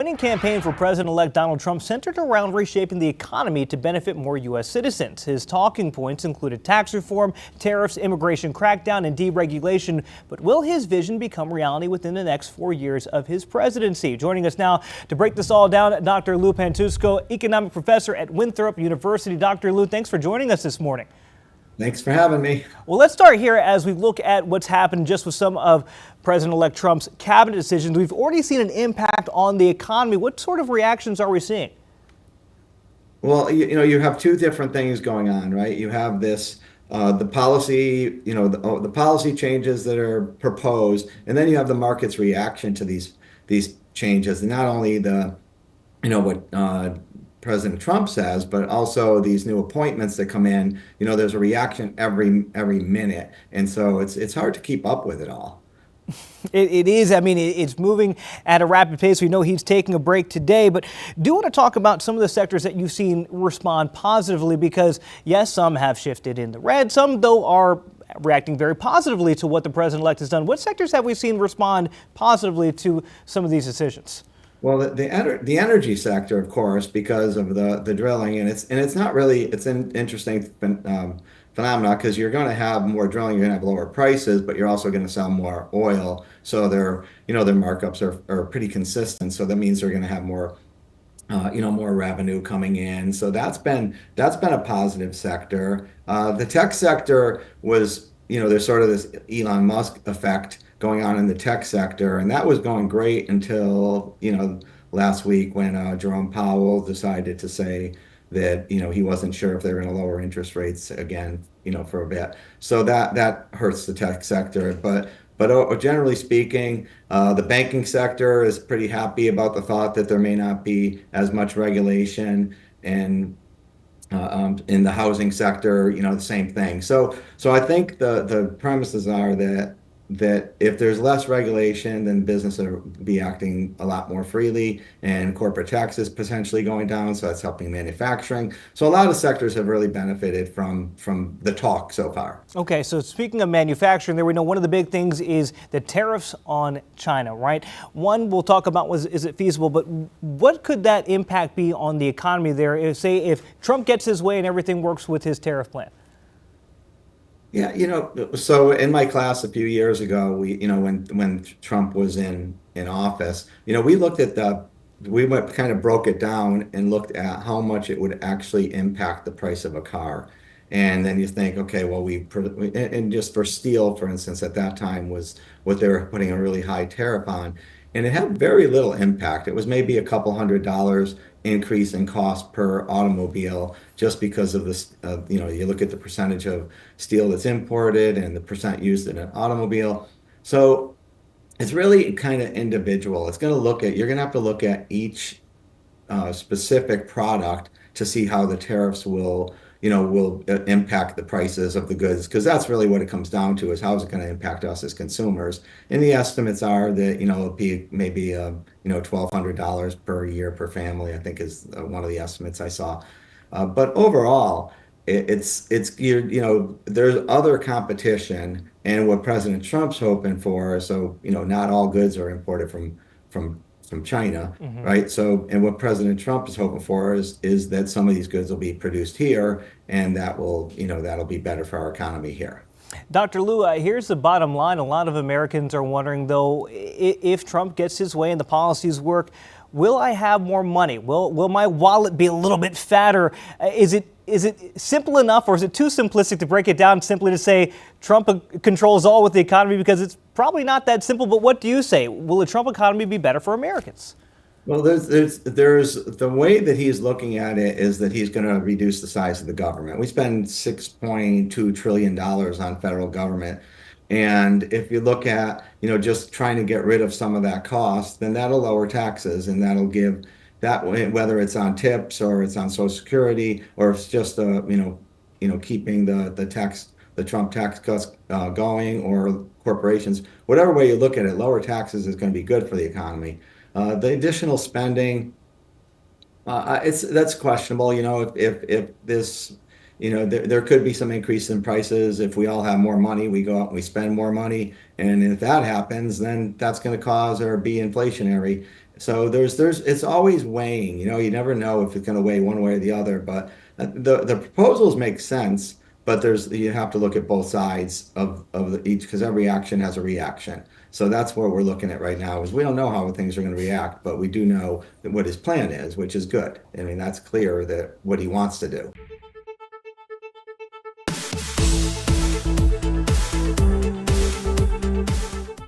Winning campaign for President-elect Donald Trump centered around reshaping the economy to benefit more U.S. citizens. His talking points included tax reform, tariffs, immigration crackdown, and deregulation. But will his vision become reality within the next 4 years of his presidency? Joining us now to break this all down, Dr. Lou Pantuosco, economic professor at Winthrop University. Dr. Lou, thanks for joining us this morning. Thanks for having me. Well, let's start here as we look at what's happened just with some of President-elect Trump's cabinet decisions. We've already seen an impact on the economy. What sort of reactions are we seeing? Well, you have two different things going on, right? You have this, the policy, the policy changes that are proposed, and then you have the market's reaction to these changes. And not only what President Trump says, but also these new appointments that come in. There's a reaction every minute, and so it's hard to keep up with it all. It is. I mean, it's moving at a rapid pace. We know he's taking a break today, but do want to talk about some of the sectors that you've seen respond positively, because yes, some have shifted in the red, some though are reacting very positively to what the president-elect has done. What sectors have we seen respond positively to some of these decisions? Well, the energy sector, of course, because of the drilling, and it's not really, it's an interesting phenomena, because you're going to have more drilling, you're going to have lower prices, but you're also going to sell more oil. So their markups are pretty consistent. So that means they're going to have more more revenue coming in. So that's been a positive sector. The tech sector was, there's sort of this Elon Musk effect going on in the tech sector, and that was going great until last week when Jerome Powell decided to say that he wasn't sure if they were going to lower interest rates again for a bit. So that hurts the tech sector. But generally speaking, the banking sector is pretty happy about the thought that there may not be as much regulation, and in the housing sector, the same thing. So I think the premises are that if there's less regulation, then business will be acting a lot more freely, and corporate taxes potentially going down, so that's helping manufacturing. So a lot of sectors have really benefited from the talk so far. Okay, so speaking of manufacturing, there we know one of the big things is the tariffs on China, right? One we'll talk about was, is it feasible, but what could that impact be on the economy there, if Trump gets his way and everything works with his tariff plan? Yeah, so in my class a few years ago, when Trump was in office, we looked at we kind of broke it down and looked at how much it would actually impact the price of a car. And then you think, okay, well, and just for steel, for instance, at that time was what they were putting a really high tariff on. And it had very little impact. It was maybe a couple $100 increase in cost per automobile, just because of this, you look at the percentage of steel that's imported and the percent used in an automobile. So it's really kind of individual. You're going to have to look at each specific product to see how the tariffs will impact the prices of the goods, because that's really what it comes down to, is how is it going to impact us as consumers. And the estimates are that it'll be maybe $1,200 per year per family, I think, is one of the estimates I saw. But overall, there's other competition, and what President Trump's hoping for. So not all goods are imported from China, mm-hmm. Right? So, and what President Trump is hoping for is that some of these goods will be produced here, and that'll be better for our economy here. Dr. Lou, here's the bottom line. A lot of Americans are wondering, though, if Trump gets his way and the policies work, will I have more money? Will my wallet be a little bit fatter? Is it simple enough, or is it too simplistic to break it down simply to say Trump controls all with the economy? Because it's probably not that simple. But what do you say? Will a Trump economy be better for Americans? Well, there's the way that he's looking at it is that he's going to reduce the size of the government. We spend $6.2 trillion on federal government. And if you look at, just trying to get rid of some of that cost, then that'll lower taxes, and that'll give that, whether it's on tips or it's on Social Security, or it's just keeping the Trump tax cuts going, or corporations, whatever way you look at it, lower taxes is going to be good for the economy. The additional spending, that's questionable. If this, there could be some increase in prices. If we all have more money, we go out and we spend more money, and if that happens, then that's going to cause or be inflationary. So it's always weighing, you never know if it's going to weigh one way or the other, but the proposals make sense, but you have to look at both sides of each because every action has a reaction. So that's what we're looking at right now is we don't know how things are going to react, but we do know that what his plan is, which is good. I mean, that's clear that what he wants to do.